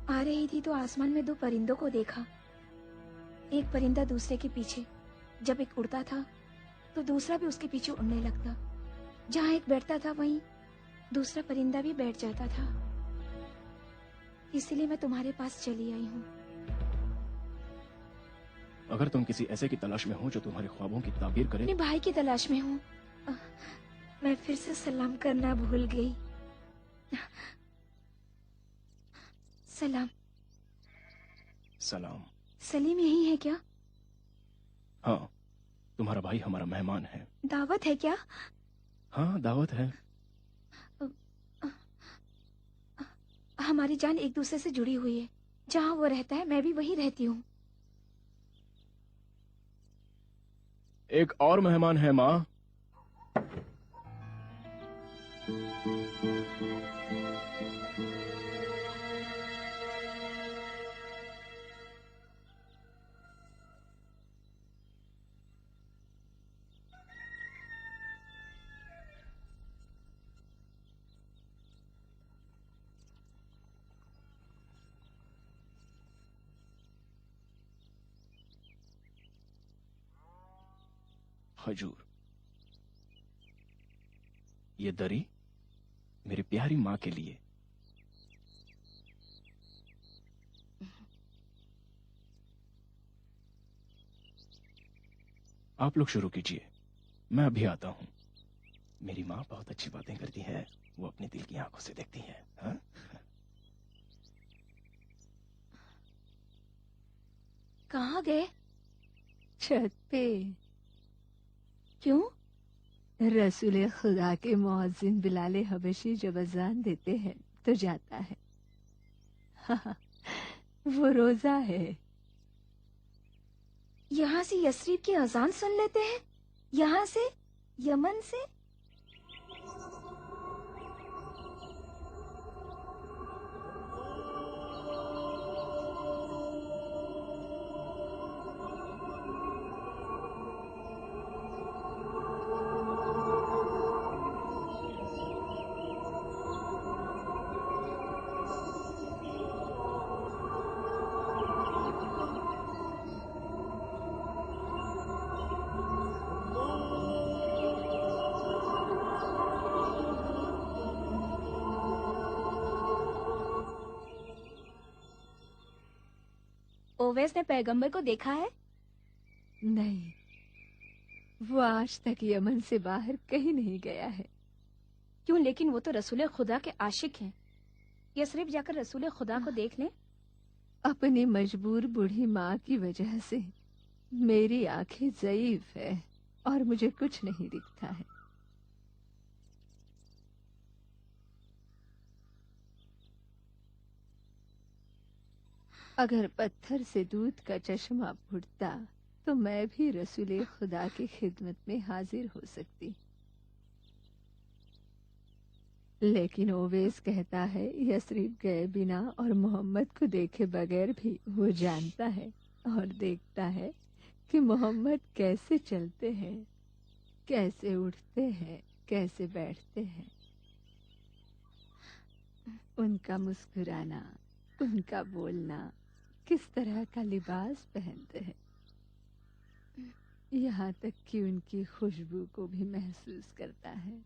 आ रही थी तो आसमान में दो परिंदों को देखा। एक परिंदा दूसरे के पीछे। जब एक उड़ता था तो दूसरा भी उसके पीछे उड़ने लगता। जहाँ एक बैठता था वहीं दूसरा परिंदा भी बैठ जाता था। इसलिए मैं तुम्हारे पास चली आई हूँ। अगर तुम किसी ऐसे की तलाश में हो जो तुम्हारे ख्वाबों की ताबीर करे। अपने भाई की तलाश में हूँ। मैं फिर से सलाम करना भूल गई। सलाम। सलाम। सलीम यही है क्या? हाँ, तुम्हारा भाई हमारा मेहमान है। दावत है क्या? हाँ, दावत है। हमारी जान एक दूसरे से जुड़ी हुई है। जहाँ वो रहता है मैं भी वहीं रहती हूँ। एक और मेहमान है माँ। हजूर, ये दरी मेरी प्यारी माँ के लिए। आप लोग शुरू कीजिए, मैं अभी आता हूँ। मेरी माँ बहुत अच्छी बातें करती है, वो अपने दिल की आंखों से देखती है। हाँ? कहाँ गए? छत पे। क्यों? रसूल खुदा के मुअज्जिन बिलाले हबशी जब अजान देते हैं तो जाता है। हाँ, वो रोजा है। यहाँ से यस्रीब की अजान सुन लेते हैं? यहाँ से? यमन से? ओवैस ने पैगंबर को देखा है? नहीं, वो आज तक यमन से बाहर कहीं नहीं गया है। क्यों? लेकिन वो तो रसूल खुदा के आशिक हैं। यस्रिब जाकर रसूल खुदा को देख लें। अपनी मजबूर बूढ़ी माँ की वजह से मेरी आंखें ज़ईफ है और मुझे कुछ नहीं दिखता है। अगर पत्थर से दूध का चश्मा फूटता तो मैं भी रसूल खुदा की खिदमत में हाजिर हो सकती। लेकिन ओवैस कहता है यस्रिब गए बिना और मोहम्मद को देखे बगैर भी वो जानता है और देखता है कि मोहम्मद कैसे चलते हैं, कैसे उठते हैं, कैसे बैठते हैं। उनका मुस्कुराना, उनका बोलना, किस तरह का लिबास पहनते हैं, यहाँ तक कि उनकी खुशबू को भी महसूस करता है।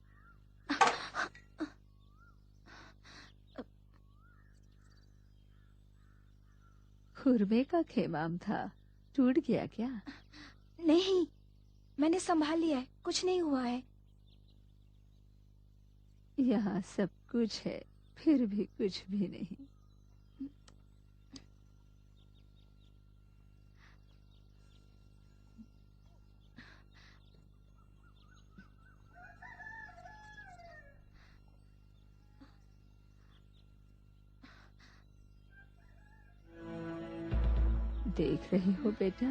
खुरमे का खेमाम था, टूट गया क्या? नहीं, मैंने संभाल लिया है, कुछ नहीं हुआ है। यहाँ सब कुछ है, फिर भी कुछ भी नहीं। देख रही हो बेटा,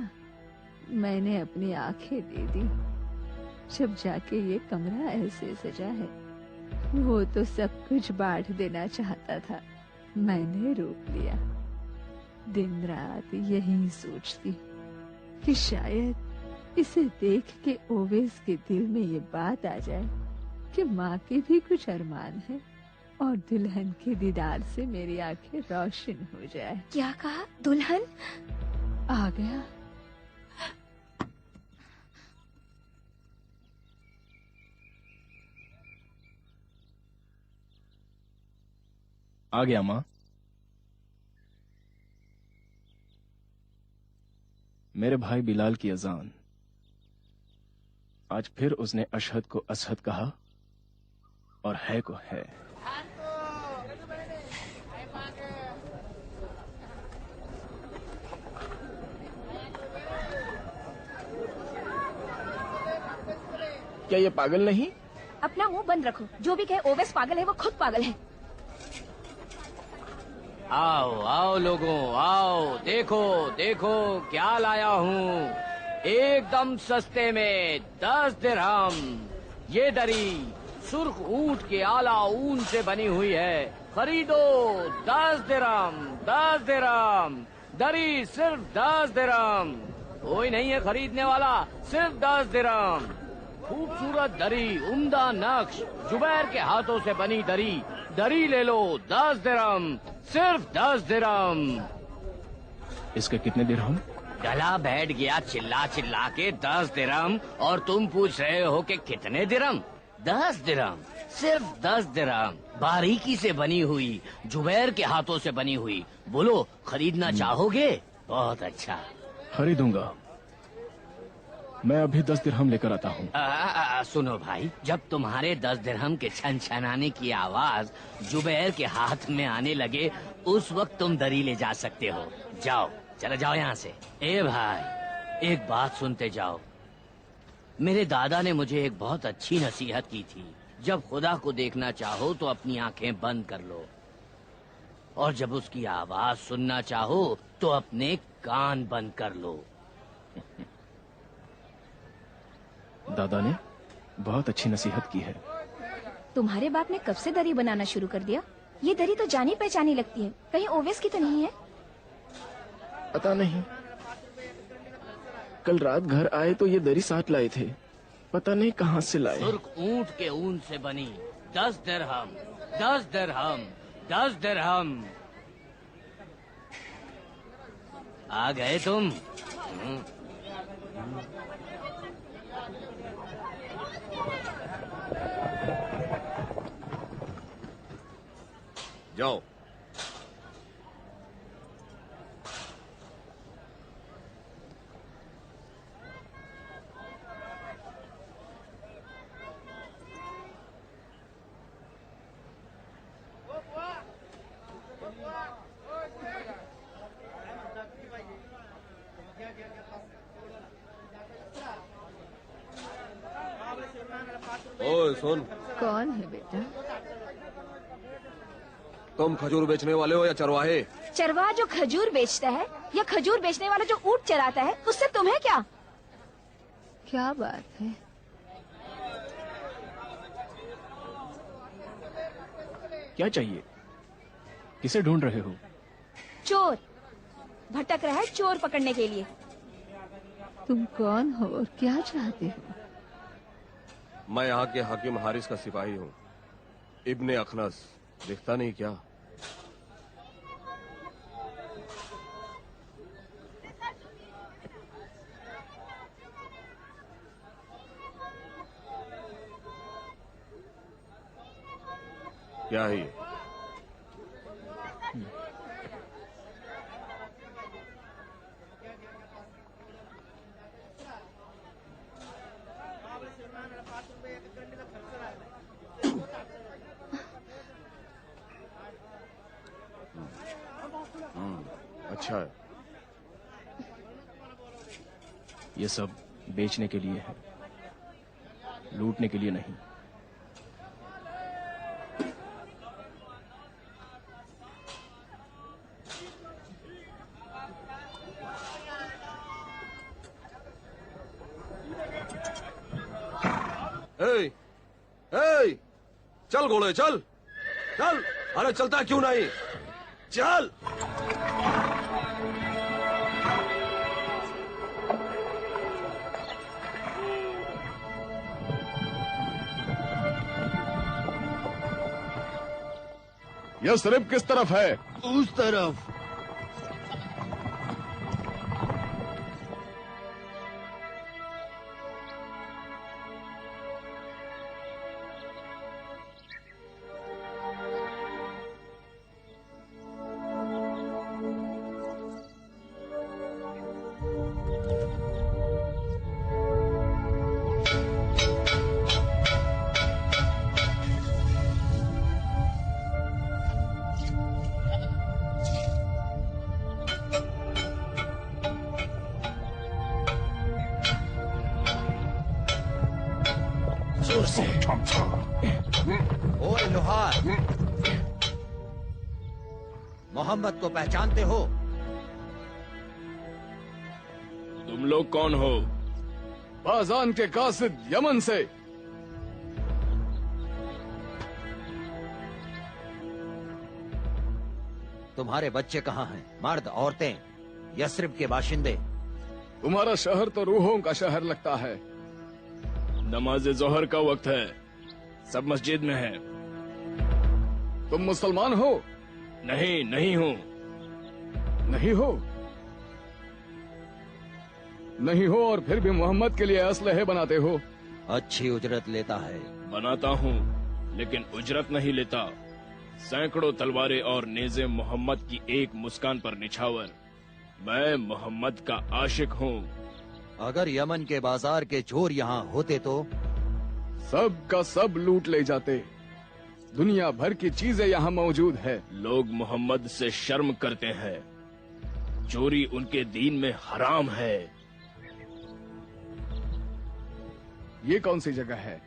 मैंने अपनी आंखें दे दी। जब जाके ये कमरा ऐसे सजा है, वो तो सब कुछ बांट देना चाहता था, मैंने रोक लिया। दिन रात यही सोचती कि शायद इसे देख के ओवेस के दिल में ये बात आ जाए कि माँ के भी कुछ अरमान है और दुल्हन के दीदार से मेरी आंखें रोशन हो जाए। क्या कहा? दुल्हन? आ गया। आ गया माँ। मेरे भाई बिलाल की अजान। आज फिर उसने अशहद को असहद कहा और है को है। क्या ये पागल नहीं? अपना मुंह बंद रखो। जो भी कहे ओवेस पागल है, वो खुद पागल है। आओ आओ लोगों, आओ देखो देखो क्या लाया हूँ, एकदम सस्ते में 10 दिरहम। ये दरी सुर्ख ऊंट के आला ऊन से बनी हुई है, खरीदो 10 दिरहम। 10 दिरहम दरी, सिर्फ 10 दिरहम। कोई नहीं है खरीदने वाला, सिर्फ 10 दिरहम। खूबसूरत दरी, उम्दा नक्श, जुबैर के हाथों से बनी दरी। दरी ले लो 10 दिरहम, सिर्फ 10 दिरहम। इसके कितने दिरहम? गला बैठ गया चिल्ला चिल्ला के 10 दिरहम, और तुम पूछ रहे हो कि कितने दिरहम? 10 दिरहम, सिर्फ 10 दिरहम। बारीकी से बनी हुई, जुबैर के हाथों से बनी हुई। बोलो खरीदना चाहोगे? बहुत अच्छा, खरीदूंगा। मैं अभी 10 दिरहम लेकर आता हूँ। सुनो भाई, जब तुम्हारे 10 दिरहम के छन छनाने की आवाज जुबैर के हाथ में आने लगे, उस वक्त तुम दरी ले जा सकते हो। जाओ, चले जाओ यहाँ से। ए भाई, एक बात सुनते जाओ। मेरे दादा ने मुझे एक बहुत अच्छी नसीहत की थी, जब खुदा को देखना चाहो तो अपनी आंखें बंद कर लो, और जब उसकी आवाज सुनना चाहो तो अपने कान बंद कर लो। दादा ने बहुत अच्छी नसीहत की है। तुम्हारे बाप ने कब से दरी बनाना शुरू कर दिया? ये दरी तो जानी पहचानी लगती है, कहीं ओवेस की तो नहीं है? पता नहीं, कल रात घर आए तो ये दरी साथ लाए थे, पता नहीं कहाँ से लाए। सुर्ख ऊंट के ऊन से बनी 10 दिरहम। 10 दिरहम, 10 दिरहम। आ गए तुम? जाओ। ओए सुन। कौन है बेटा? तुम खजूर बेचने वाले हो या चरवाहे? चरवाहा जो खजूर बेचता है या खजूर बेचने वाला जो ऊंट चराता है, उससे तुम्हें क्या? क्या बात है? क्या चाहिए? किसे ढूंढ रहे हो? चोर भटक रहा है, चोर पकड़ने के लिए। तुम कौन हो और क्या चाहते हो? मैं यहाँ के हाकिम हारिस का सिपाही हूँ, इब्ने अखनस। दिखता नहीं क्या? क्या है ये? अच्छा है। ये सब बेचने के लिए है, लूटने के लिए नहीं। ए, ए, चल घोड़े चल चल। अरे चलता क्यों नहीं? चल। यस्रिब किस तरफ है? उस तरफ। ओए लोहार, मोहम्मद को पहचानते हो? तुम लोग कौन हो? बाजान के कासिद यमन से। तुम्हारे बच्चे कहाँ हैं? मर्द, औरतें, यस्रिब के बाशिंदे। तुम्हारा शहर तो रूहों का शहर लगता है। नमाज जोहर का वक्त है, सब मस्जिद में है। तुम मुसलमान हो? नहीं, नहीं हूँ। नहीं हो? नहीं हो और फिर भी मोहम्मद के लिए असलहे बनाते हो? अच्छी उजरत लेता है। बनाता हूँ, लेकिन उजरत नहीं लेता। सैकड़ों तलवारें और नेज़े मोहम्मद की एक मुस्कान पर निछावर। मैं मोहम्मद का आशिक हूँ। अगर यमन के बाजार के चोर यहाँ होते तो सब का सब लूट ले जाते। दुनिया भर की चीजें यहाँ मौजूद है। लोग मोहम्मद से शर्म करते हैं। चोरी उनके दीन में हराम है। ये कौन सी जगह है?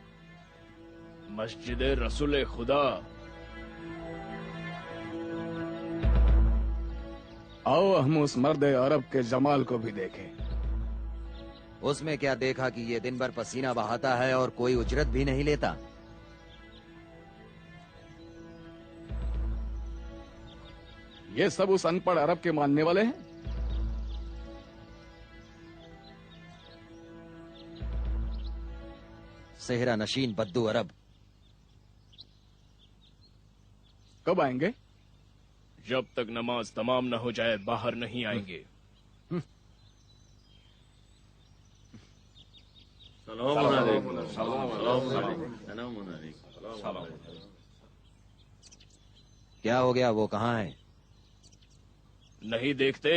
मस्जिद रसूल खुदा। आओ हम उस मर्द अरब के जमाल को भी देखें। उसमें क्या देखा कि ये दिन भर पसीना बहाता है और कोई उजरत भी नहीं लेता? ये सब उस अनपढ़ अरब के मानने वाले हैं। सेहरा नशीन बद्दू अरब। कब आएंगे? जब तक नमाज तमाम न हो जाए बाहर नहीं आएंगे। क्या हो गया? वो कहाँ है? नहीं देखते?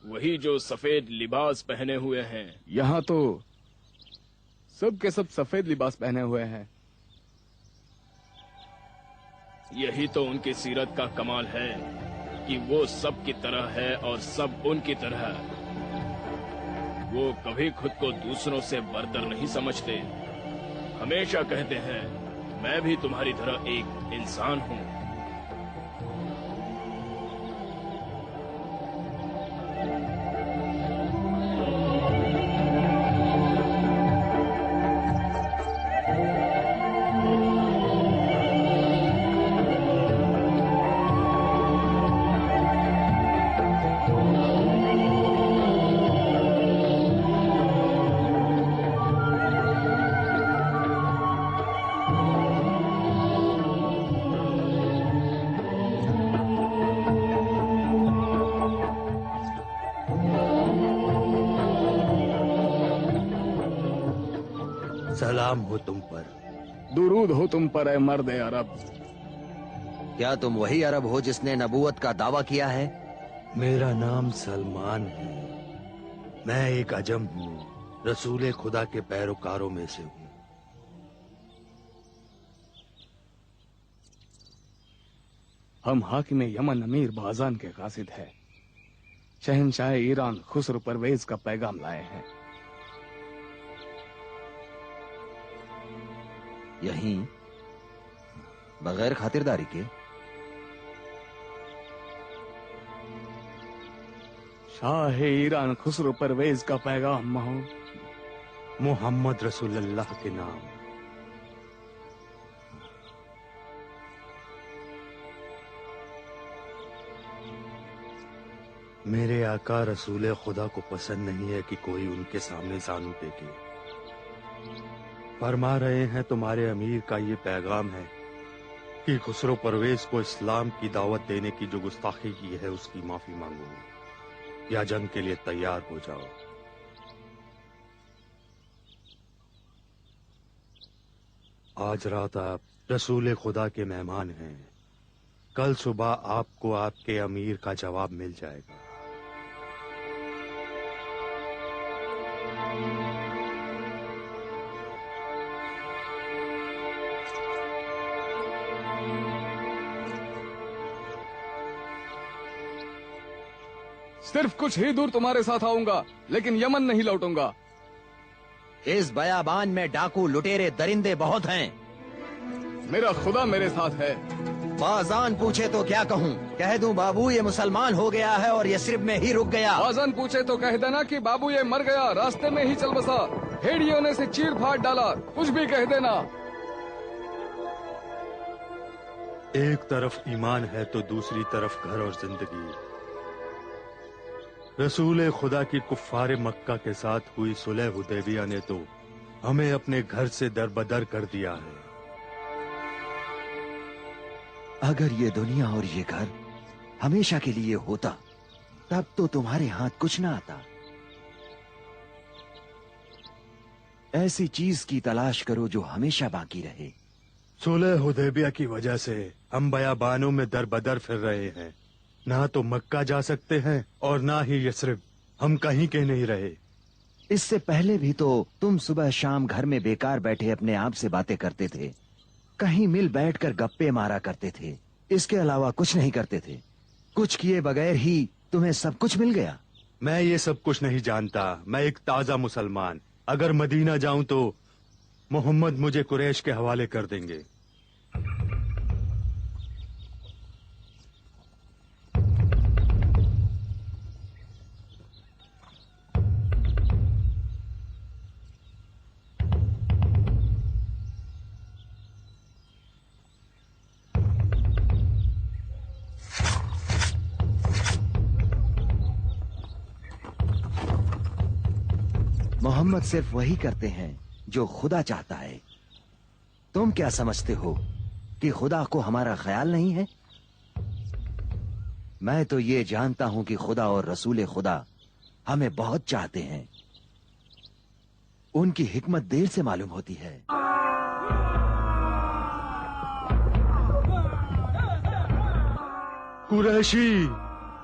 वही जो सफेद लिबास पहने हुए हैं। यहाँ तो सब के सब सफेद लिबास पहने हुए हैं। यही तो उनकी सीरत का कमाल है कि वो सब की तरह है और सब उनकी तरह। वो कभी खुद को दूसरों से बरतर नहीं समझते। हमेशा कहते हैं, मैं भी तुम्हारी तरह एक इंसान हूँ। सलाम हो तुम पर। दुरूद हो तुम पर, ए मर्द अरब। क्या तुम वही अरब हो जिसने नबूवत का दावा किया है? मेरा नाम सलमान है। मैं एक अजम हूँ, रसूल खुदा के पैरोकारों में से हूँ। हम हाकिम यमन अमीर बाजान के कासिद है। शहनशाह ईरान खुसरो परवेज का पैगाम लाए हैं। यहीं बगैर खातिरदारी के? शाह ईरान खुसरो परवेज का पैगाम हो। मोहम्मद रसूलुल्लाह के नाम। मेरे आका रसूल खुदा को पसंद नहीं है कि कोई उनके सामने जानू टेके। फरमा रहे हैं तुम्हारे अमीर का ये पैगाम है कि खुसरो परवेज को इस्लाम की दावत देने की जो गुस्ताखी की है उसकी माफी मांगो या जंग के लिए तैयार हो जाओ। आज रात आप रसूल खुदा के मेहमान हैं। कल सुबह आपको आपके अमीर का जवाब मिल जाएगा। सिर्फ कुछ ही दूर तुम्हारे साथ आऊंगा, लेकिन यमन नहीं लौटूंगा। इस बयाबान में डाकू लुटेरे दरिंदे बहुत हैं। मेरा खुदा मेरे साथ है। बाजान पूछे तो क्या कहूँ? कह दूं बाबू ये मुसलमान हो गया है और यस्रिब में ही रुक गया। बाजान पूछे तो कह देना कि बाबू ये मर गया, रास्ते में ही चल बसा, भेड़ियों ने से चीर फाड़ डाला, कुछ भी कह देना। एक तरफ ईमान है तो दूसरी तरफ घर और जिंदगी। रसूल खुदा की कुफ्फारे मक्का के साथ हुई सुलह हुदैबिया ने तो हमें अपने घर से दरबदर कर दिया है। अगर ये दुनिया और ये घर हमेशा के लिए होता तब तो तुम्हारे हाथ कुछ ना आता। ऐसी चीज की तलाश करो जो हमेशा बाकी रहे। सुलह हुदैबिया की वजह से हम बयाबानों में दरबदर फिर रहे हैं। ना तो मक्का जा सकते हैं और ना ही यस्रिब। हम कहीं के नहीं रहे। इससे पहले भी तो तुम सुबह शाम घर में बेकार बैठे अपने आप से बातें करते थे, कहीं मिल बैठकर गप्पे मारा करते थे, इसके अलावा कुछ नहीं करते थे। कुछ किए बगैर ही तुम्हें सब कुछ मिल गया। मैं ये सब कुछ नहीं जानता। मैं एक ताजा मुसलमान। अगर मदीना जाऊं तो मोहम्मद मुझे कुरैश के हवाले कर देंगे। मोहम्मद सिर्फ वही करते हैं जो खुदा चाहता है। तुम क्या समझते हो कि खुदा को हमारा ख्याल नहीं है? मैं तो ये जानता हूं कि खुदा और रसूल खुदा हमें बहुत चाहते हैं। उनकी हिकमत देर से मालूम होती है। कुरैशी,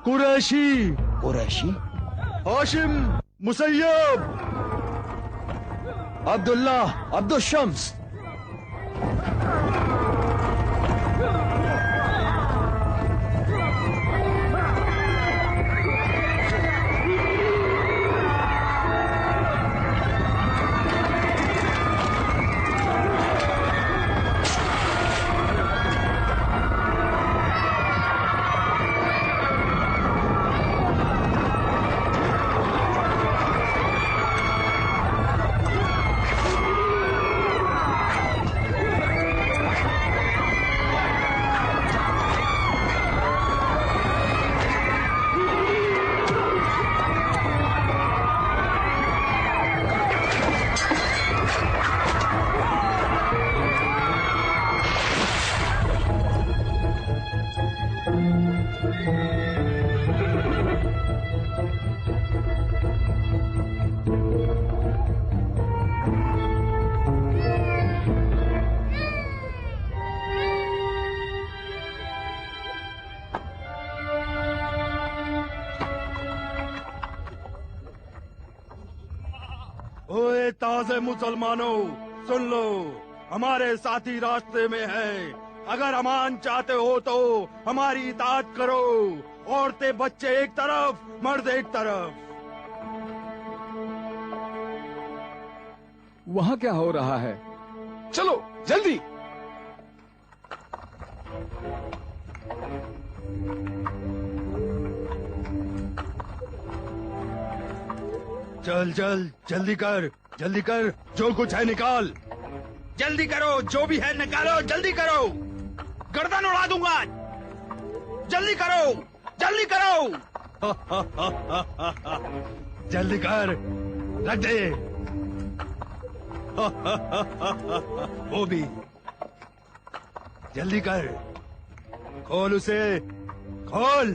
कुरैशी, कुरैशी, हाशिम, मुसैयब, अब्दुल्ला, अब्दुल शम्स। ओए ताजे मुसलमानों, सुन लो, हमारे साथी रास्ते में हैं। अगर अमान चाहते हो तो हमारी इताअत करो। औरतें बच्चे एक तरफ, मर्द एक तरफ। वहाँ क्या हो रहा है? चलो जल्दी। चल चल, जल्दी कर, जल्दी कर, जो कुछ है निकाल। जल्दी करो, जो भी है निकालो, जल्दी करो। गर्दन उड़ा दूंगा। जल्दी करो, जल्दी करो। जल्दी कर, रख दे। वो भी जल्दी कर, खोल उसे, खोल।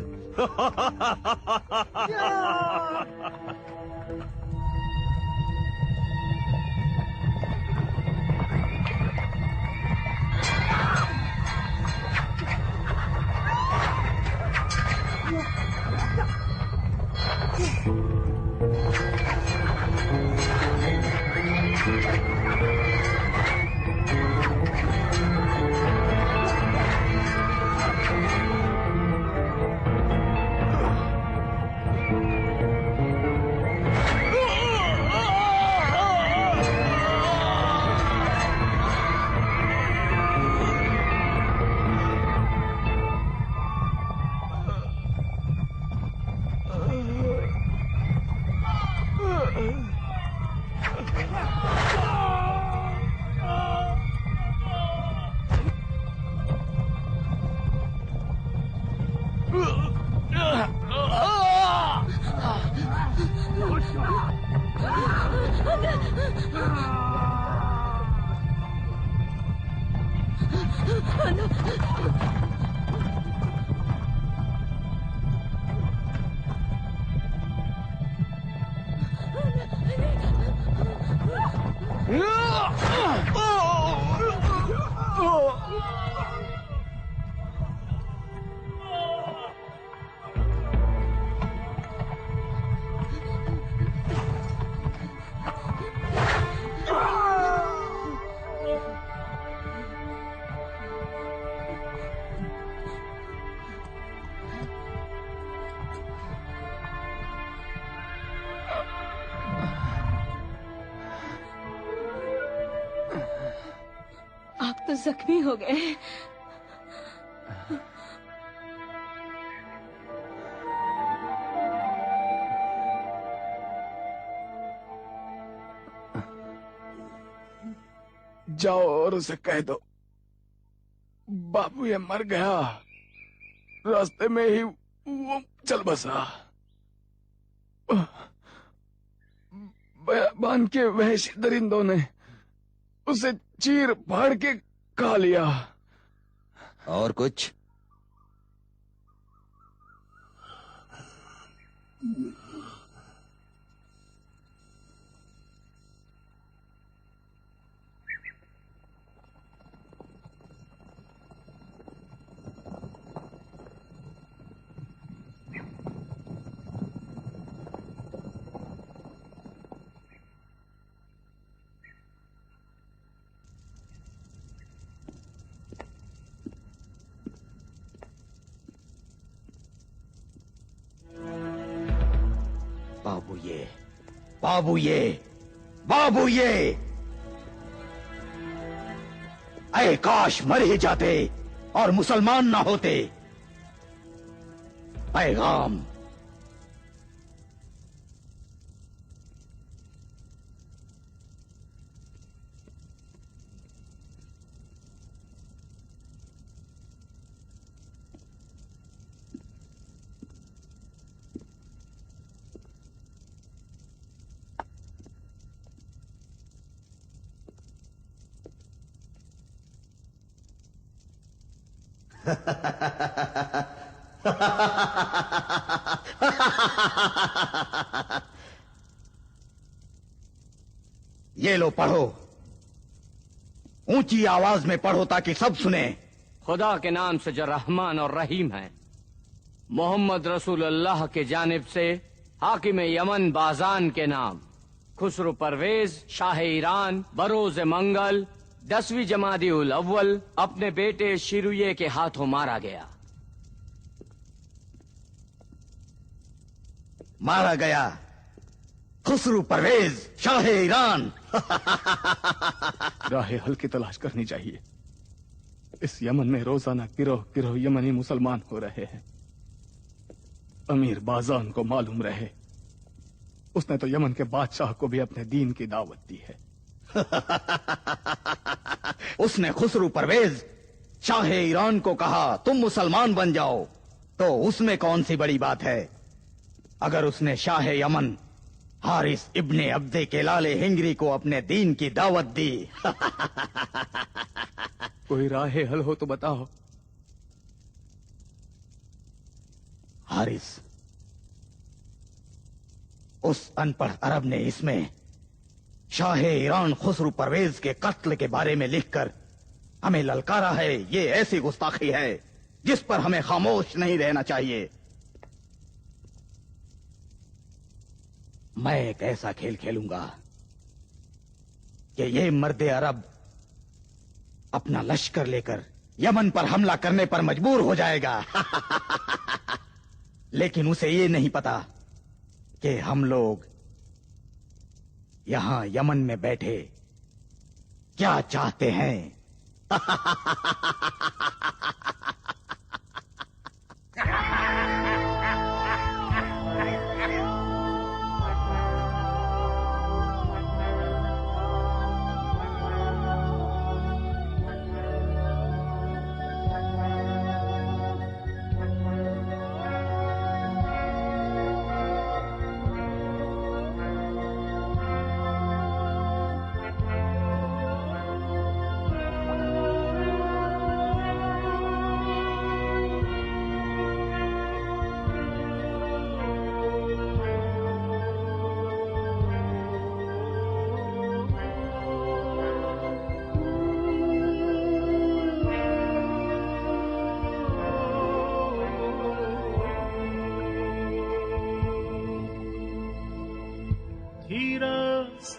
आप तो जख्मी हो गए। जाओ और उसे कह दो बाबू ये मर गया, रास्ते में ही वो चल बसा। बयाबान के वहशी दरिंदों ने उसे चीर फाड़ के खा लिया। और कुछ? बाबू ये अरे काश मर ही जाते और मुसलमान ना होते। पैगाम ये लो पढ़ो, ऊंची आवाज में पढ़ो ताकि सब सुने। खुदा के नाम से जो रहमान और रहीम है, मोहम्मद रसूल अल्लाह के जानिब से हाकिम यमन बाजान के नाम खुसरो परवेज शाह ईरान बरोज मंगल 10वीं जमादी उल अव्वल अपने बेटे शिरुये के हाथों मारा गया। मारा गया खुसरो परवेज शाह ईरान। राह हल की तलाश करनी चाहिए। इस यमन में रोजाना गिरोह गिरोह यमनी मुसलमान हो रहे हैं। अमीर बाजान को मालूम रहे, उसने तो यमन के बादशाह को भी अपने दीन की दावत दी है। उसने खुसरो परवेज शाह ईरान को कहा तुम मुसलमान बन जाओ, तो उसमें कौन सी बड़ी बात है। अगर उसने शाह यमन हारिस इब्ने अब्दे के लाले हिंगरी को अपने दीन की दावत दी। कोई राह हल हो तो बताओ। हारिस, उस अनपढ़ अरब ने इसमें शाह ईरान खुसरू परवेज के कत्ल के बारे में लिखकर हमें ललकारा है। ये ऐसी गुस्ताखी है जिस पर हमें खामोश नहीं रहना चाहिए। मैं एक ऐसा खेल खेलूंगा कि ये मर्द अरब अपना लश्कर लेकर यमन पर हमला करने पर मजबूर हो जाएगा। लेकिन उसे ये नहीं पता कि हम लोग यहां यमन में बैठे क्या चाहते हैं।